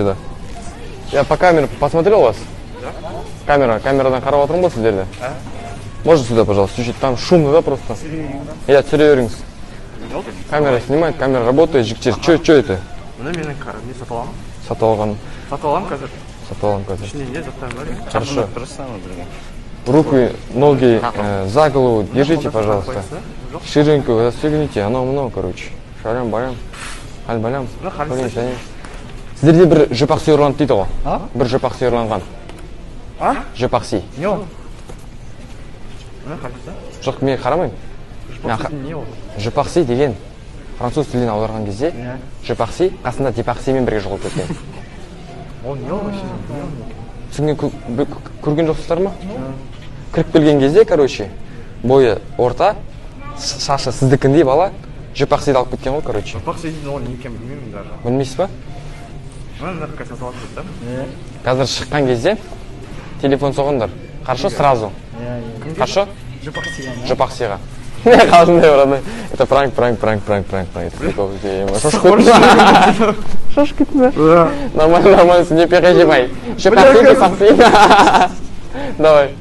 Да. Я по камере посмотрел вас. Камерадан қарап отырмын ғой сіздерді. Можно сюда, пожалуйста, чуть-чуть? Там шумно, да, просто? Я түсіре Камера снимает, камера работает, жіктер. Что это? Мұны менің не сатып аламын? Сатып алған. Сатып аламын қазір. Сатып алған қазір. Ішінде не заттар бар? Хорошо. Дұрыстамы бірге? Руки, ноги за голову держите, пожалуйста. Ширинку застегните, оно, короче. Шарам-барам. Аль-балям. Сіздерде бір жөпақ сүйірланды дейді ғой? Бір жөпақ сүйірланған. Жөпақ сүй. Не ол? Мұны қалыпса? Жоқ, мен қарамайым. Не ол? Жөпақ сүй деген француз тілінен аударған кезде жөпақ сүй қасында депақ сүймен бірге жоғалып кеткен. Ол не ол вообще? Түсінген көрген жоқсыздар ма? Кіріп келген кезде, короче, бойы орта, шашы сіздікіндей бала жөпақ сүйді алып кеткен ғой, короче. Жөпақ сүйдің ол не екенін білмеймін даже. Білмейсіз ба? Мына сатып алып да? Қазір шыққан кезде телефон соғыңдар. Хорошо, сразу. Хорошо? Жөпақ сүйға. Не қалжыңдай бұрады. Это пранк. Шош кетті. Нормально, не переживай. Жөпақ сүй. Давай.